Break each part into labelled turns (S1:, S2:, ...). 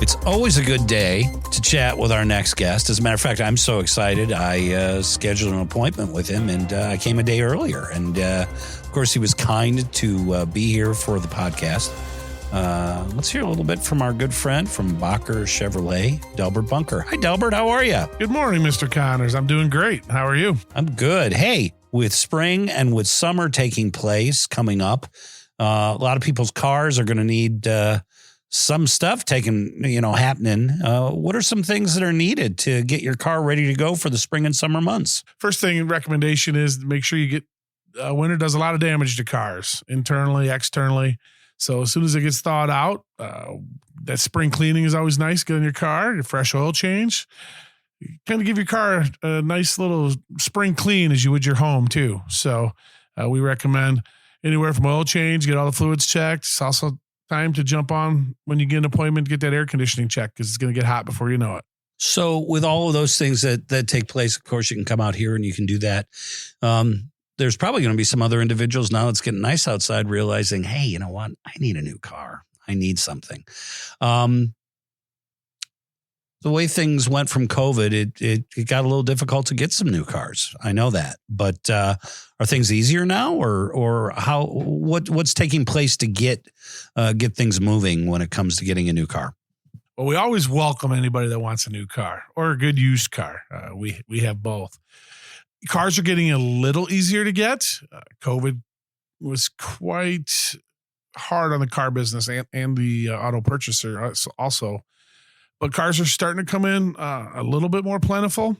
S1: It's always a good day to chat with our next guest. As a matter of fact, I'm so excited. I scheduled an appointment with him, and I came a day earlier. And, of course, he was kind to be here for the podcast. Let's hear a little bit from our good friend from Bocker Chevrolet, Delbert Bunker. Hi, Delbert. How are you?
S2: Good morning, Mr. Connors. I'm doing great. How are you?
S1: I'm good. Hey, with spring and with summer taking place coming up, a lot of people's cars are going to need some stuff happening. What are some things that are needed to get your car ready to go for the spring and summer months?
S2: First thing, recommendation is make sure you get winter does a lot of damage to cars, internally, externally. So as soon as it gets thawed out, that spring cleaning is always nice. Get in your car, your fresh oil change. Kind of give your car a nice little spring clean as you would your home too. So we recommend anywhere from oil change, get all the fluids checked. It's also time to jump on when you get an appointment to get that air conditioning checked because it's going to get hot before you know it.
S1: So with all of those things that take place, of course, you can come out here and you can do that. There's probably going to be some other individuals now it's getting nice outside realizing, hey, you know what? I need a new car. I need something. The way things went from COVID, it got a little difficult to get some new cars. I know that, but are things easier now, or how? What's taking place to get things moving when it comes to getting a new car?
S2: Well, we always welcome anybody that wants a new car or a good used car. We have both. Cars are getting a little easier to get. COVID was quite hard on the car business and the auto purchaser also. But cars are starting to come in a little bit more plentiful.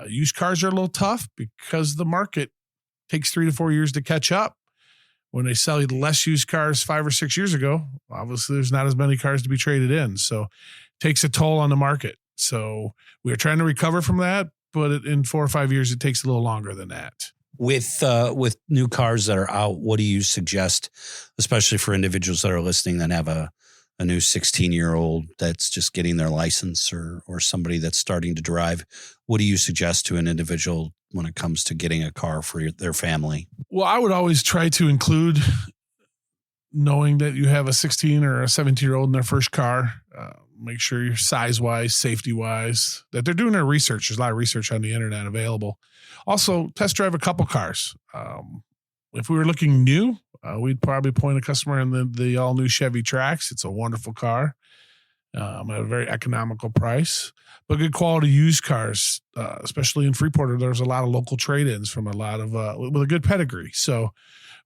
S2: Used cars are a little tough because the market takes 3 to 4 years to catch up. When they sell you the less used cars 5 or 6 years ago, obviously there's not as many cars to be traded in. So it takes a toll on the market. So we're trying to recover from that, but in 4 or 5 years, it takes a little longer than that.
S1: With new cars that are out, what do you suggest, especially for individuals that are listening that have a new 16-year-old that's just getting their license or somebody that's starting to drive? What do you suggest to an individual when it comes to getting a car for their family?
S2: Well, I would always try to include knowing that you have a 16 or a 17-year-old in their first car. Make sure you're size-wise, safety-wise, that they're doing their research. There's a lot of research on the internet available. Also, test drive a couple cars. If we were looking new, we'd probably point a customer in the all-new Chevy Trax. It's a wonderful car at a very economical price. But good quality used cars, especially in Freeport, there's a lot of local trade-ins from a lot of with a good pedigree. So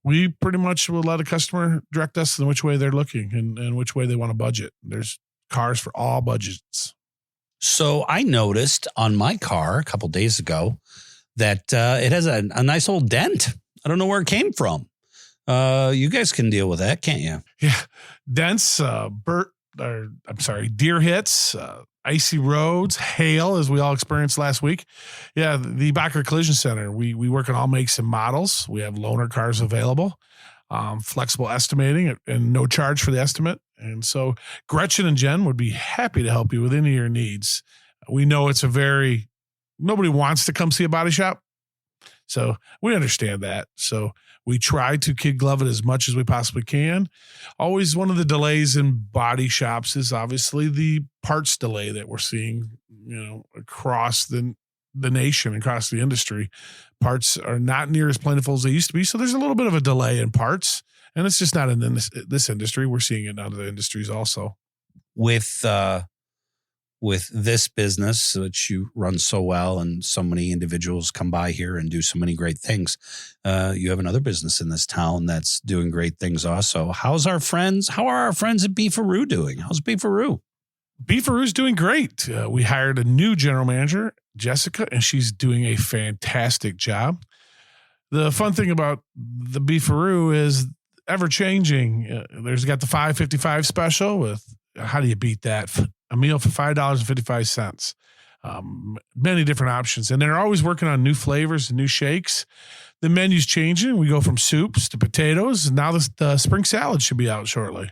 S2: we pretty much will let a customer direct us in which way they're looking and which way they want to budget. There's cars for all budgets.
S1: So I noticed on my car a couple days ago that it has a nice old dent. I don't know where it came from. You guys can deal with that, can't you?
S2: Yeah. Dents, deer hits, icy roads, hail, as we all experienced last week. Yeah, the Bocker Collision Center, we work on all makes and models. We have loaner cars available, flexible estimating and no charge for the estimate. And so Gretchen and Jen would be happy to help you with any of your needs. We know nobody wants to come see a body shop. So we understand that. So we try to kid glove it as much as we possibly can. Always one of the delays in body shops is obviously the parts delay that we're seeing, across the nation, across the industry. Parts are not near as plentiful as they used to be. So there's a little bit of a delay in parts. And it's just not in this industry. We're seeing it in other industries also.
S1: With this business, which you run so well and so many individuals come by here and do so many great things, you have another business in this town that's doing great things also. How are our friends at Beef-a-Roo doing? How's Beef-a-Roo?
S2: Beef-a-Roo's doing great. We hired a new general manager, Jessica, and she's doing a fantastic job. The fun thing about the Beef-a-Roo is ever-changing. There's got the $5.55 special with, how do you beat that? A meal for $5.55. Many different options. And they're always working on new flavors and new shakes. The menu's changing. We go from soups to potatoes. And now the spring salad should be out shortly.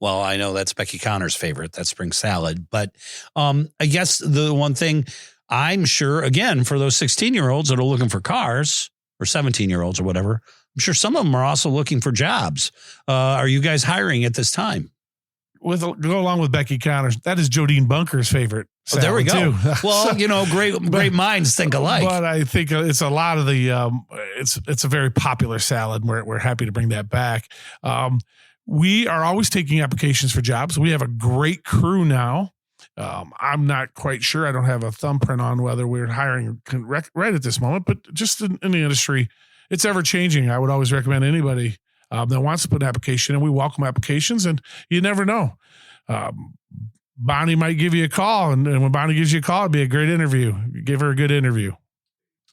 S1: Well, I know that's Becky Connor's favorite, that spring salad. But I guess the one thing I'm sure, again, for those 16-year-olds that are looking for cars, or 17-year-olds or whatever, I'm sure some of them are also looking for jobs. Are you guys hiring at this time?
S2: go along with Becky Connors. That is Jodine Bunker's favorite.
S1: Oh, there we go.
S2: Too.
S1: Well, great minds think alike.
S2: But I think it's a lot of the. It's a very popular salad. We're happy to bring that back. We are always taking applications for jobs. We have a great crew now. I'm not quite sure. I don't have a thumbprint on whether we're hiring right at this moment, but just in the industry, it's ever changing. I would always recommend anybody that wants to put an application, and we welcome applications, and you never know. Bonnie might give you a call, and when Bonnie gives you a call, it'd be a great interview. Give her a good interview.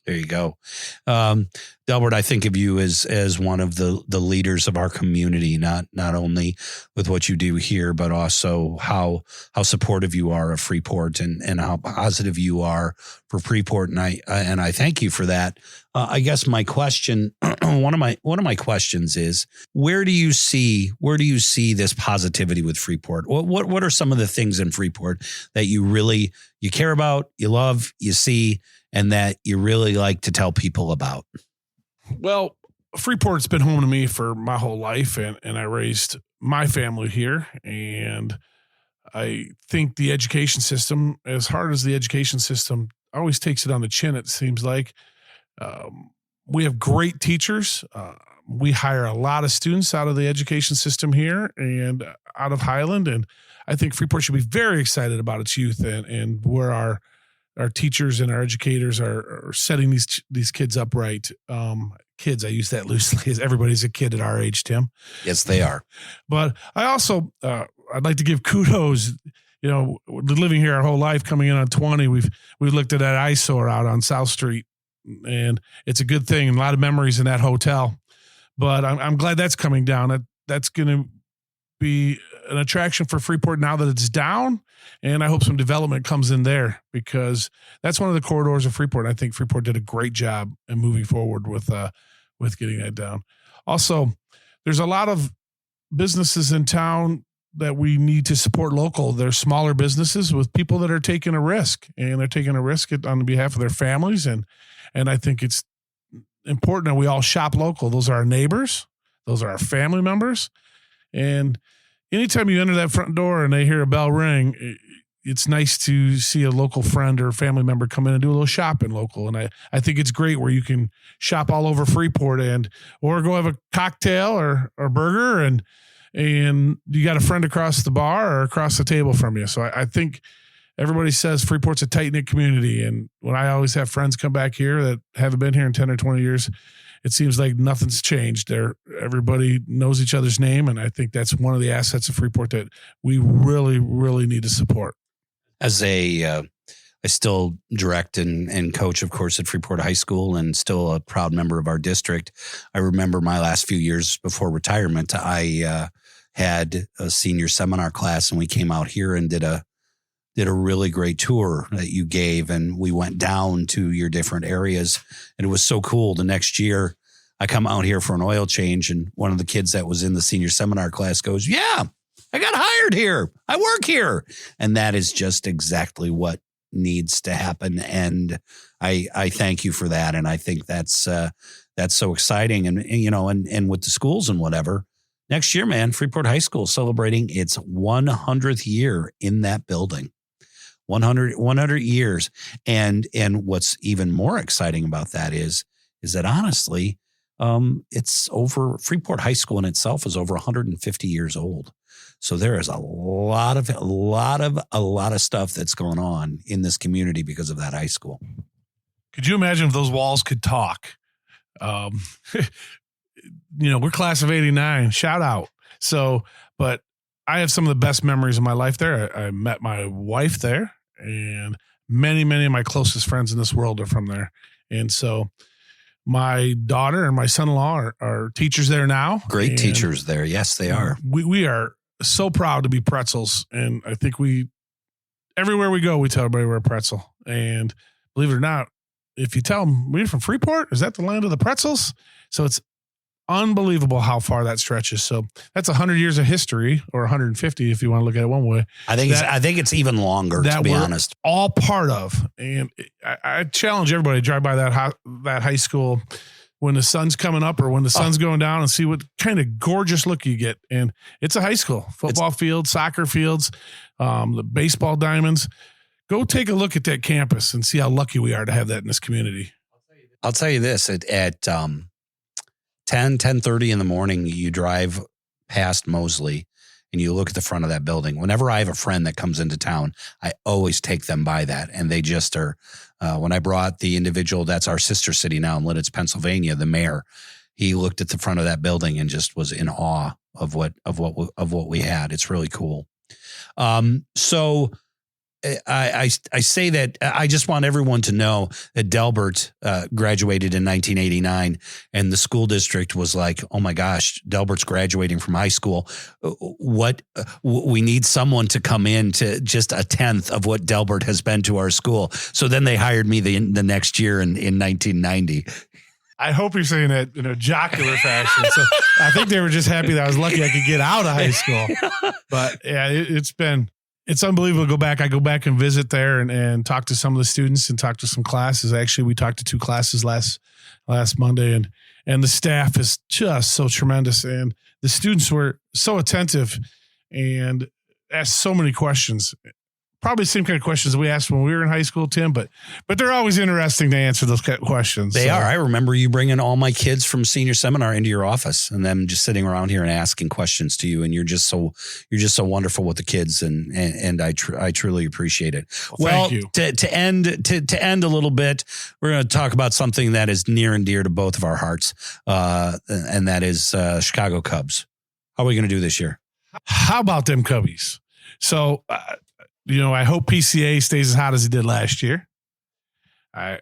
S1: There you go. Delbert, I think of you as one of the leaders of our community, not only with what you do here, but also how supportive you are of Freeport and how positive you are for Freeport. And I thank you for that. I guess my question, one of my questions is, where do you see this positivity with Freeport? What are some of the things in Freeport that you care about, you love, you see, and that you really like to tell people about?
S2: Well, Freeport's been home to me for my whole life, and I raised my family here. And I think the education system, as hard as the education system always takes it on the chin, it seems like, we have great teachers. We hire a lot of students out of the education system here and out of Highland. And I think Freeport should be very excited about its youth and where our teachers and our educators are setting these kids up right. Kids, I use that loosely, as everybody's a kid at our age, Tim.
S1: Yes, they are.
S2: But I also, I'd like to give kudos. Living here our whole life, coming in on 20, we've looked at that eyesore out on South Street, and it's a good thing. And a lot of memories in that hotel. But I'm glad that's coming down. That's going to be an attraction for Freeport now that it's down. And I hope some development comes in there, because that's one of the corridors of Freeport. I think Freeport did a great job in moving forward with getting that down. Also, there's a lot of businesses in town that we need to support local. They're smaller businesses with people that are taking a risk, and they're taking a risk on behalf of their families. And I think it's important that we all shop local. Those are our neighbors. Those are our family members. And anytime you enter that front door and they hear a bell ring, it's nice to see a local friend or family member come in and do a little shopping local. And I think it's great where you can shop all over Freeport or go have a cocktail or burger and you got a friend across the bar or across the table from you. So I think everybody says Freeport's a tight-knit community. And when I always have friends come back here that haven't been here in 10 or 20 years, it seems like nothing's changed. Everybody knows each other's name, and I think that's one of the assets of Freeport that we really, really need to support.
S1: As I still direct and coach, of course, at Freeport High School, and still a proud member of our district. I remember my last few years before retirement, I had a senior seminar class, and we came out here and did a really great tour that you gave, and we went down to your different areas, and it was so cool. The next year I come out here for an oil change, and one of the kids that was in the senior seminar class goes, "Yeah, I got hired here. I work here." And that is just exactly what needs to happen. And I thank you for that. And I think that's so exciting. And with the schools and whatever, next year, man, Freeport High School is celebrating its 100th year in that building. 100 years. And what's even more exciting about that is that honestly, it's over. Freeport High School in itself is over 150 years old. So there is a lot of stuff that's going on in this community because of that high school.
S2: Could you imagine if those walls could talk? We're class of 89, shout out. So, but I have some of the best memories of my life there. I met my wife there, and many, many of my closest friends in this world are from there. And so my daughter and my son-in-law are teachers there now.
S1: Great teachers there. Yes, they are.
S2: We are so proud to be Pretzels. And I think everywhere we go, we tell everybody we're a pretzel. And believe it or not, if you tell them we're from Freeport, is that the land of the pretzels? So it's unbelievable how far that stretches. So that's 100 years of history, or 150 if you want to look at it one way.
S1: I think it's even longer, to be honest.
S2: All part of. And I challenge everybody to drive by that high school when the sun's coming up or when the sun's going down and see what kind of gorgeous look you get. And it's a high school, football field, soccer fields, the baseball diamonds. Go take a look at that campus and see how lucky we are to have that in this community.
S1: I'll tell you this, at 10:30 in the morning, you drive past Mosley and you look at the front of that building. Whenever I have a friend that comes into town, I always take them by that. And they just are, when I brought the individual, that's our sister city now in Lidditz, Pennsylvania, the mayor, he looked at the front of that building and just was in awe of what we had. It's really cool. So I say that I just want everyone to know that Delbert graduated in 1989, and the school district was like, "Oh my gosh, Delbert's graduating from high school. What we need someone to come in to just a tenth of what Delbert has been to our school." So then they hired me the next year in 1990.
S2: I hope you're saying that in a jocular fashion. So I think they were just happy that I was lucky I could get out of high school. But yeah, it's unbelievable to go back. I go back and visit there and talk to some of the students and talk to some classes. Actually, we talked to 2 classes last Monday, and the staff is just so tremendous. And the students were so attentive and asked so many questions. Probably the same kind of questions we asked when we were in high school, Tim, but they're always interesting to answer those questions.
S1: They are. I remember you bringing all my kids from senior seminar into your office and them just sitting around here and asking questions to you. And you're just so wonderful with the kids. And I truly appreciate it.
S2: Well, thank you.
S1: To end a little bit, we're going to talk about something that is near and dear to both of our hearts. And that is Chicago Cubs. How are we going to do this year?
S2: How about them Cubbies? So, I hope PCA stays as hot as he did last year. I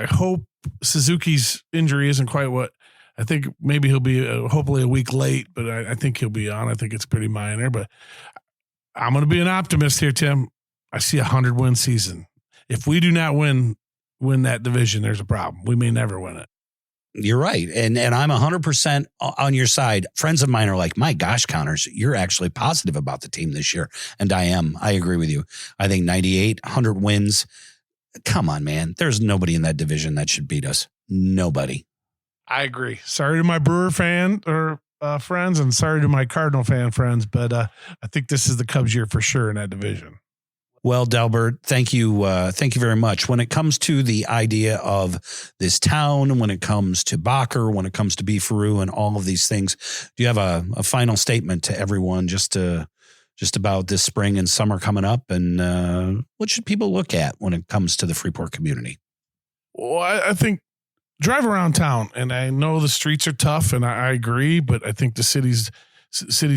S2: hope Suzuki's injury isn't quite what I think. Maybe he'll be hopefully a week late, but I think he'll be on. I think it's pretty minor, but I'm going to be an optimist here, Tim. I see a 100-win season. If we do not win that division, there's a problem. We may never win it.
S1: You're right. And I'm 100% on your side. Friends of mine are like, my gosh, Connors, you're actually positive about the team this year. And I am. I agree with you. I think 98, 100 wins. Come on, man. There's nobody in that division that should beat us. Nobody.
S2: I agree. Sorry to my Brewer fan or friends, and sorry to my Cardinal fan friends, but I think this is the Cubs year for sure in that division.
S1: Well, Delbert, thank you very much. When it comes to the idea of this town, when it comes to Bocker, when it comes to Beef-a-Roo and all of these things, do you have a final statement to everyone just about this spring and summer coming up, and what should people look at when it comes to the Freeport community?
S2: Well, I think drive around town, and I know the streets are tough, and I agree, but I think the city's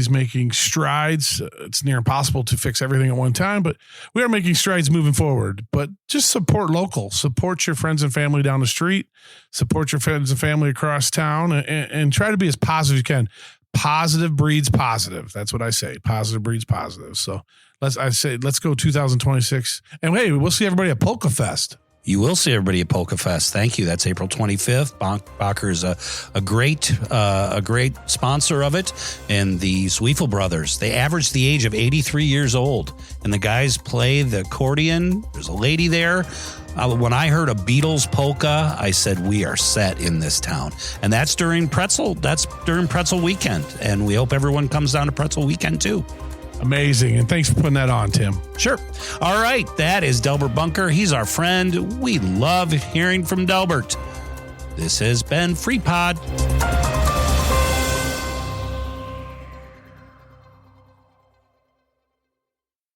S2: making strides. It's near impossible to fix everything at one time, but we are making strides moving forward. But just support local, support your friends and family down the street, support your friends and family across town, and try to be as positive as you can. Positive breeds positive. That's what I say. Positive breeds positive. So let's go 2026. And hey, we'll see everybody at Polka Fest.
S1: You will see everybody at Polka Fest. Thank you. That's April 25th. Bocker is a great sponsor of it. And the Zwiefel brothers, they average the age of 83 years old. And the guys play the accordion. There's a lady there. When I heard a Beatles polka, I said, we are set in this town. And that's during Pretzel weekend. And we hope everyone comes down to Pretzel weekend too.
S2: Amazing. And thanks for putting that on, Tim.
S1: Sure. All right. That is Delbert Bunker. He's our friend. We love hearing from Delbert. This has been Freepod.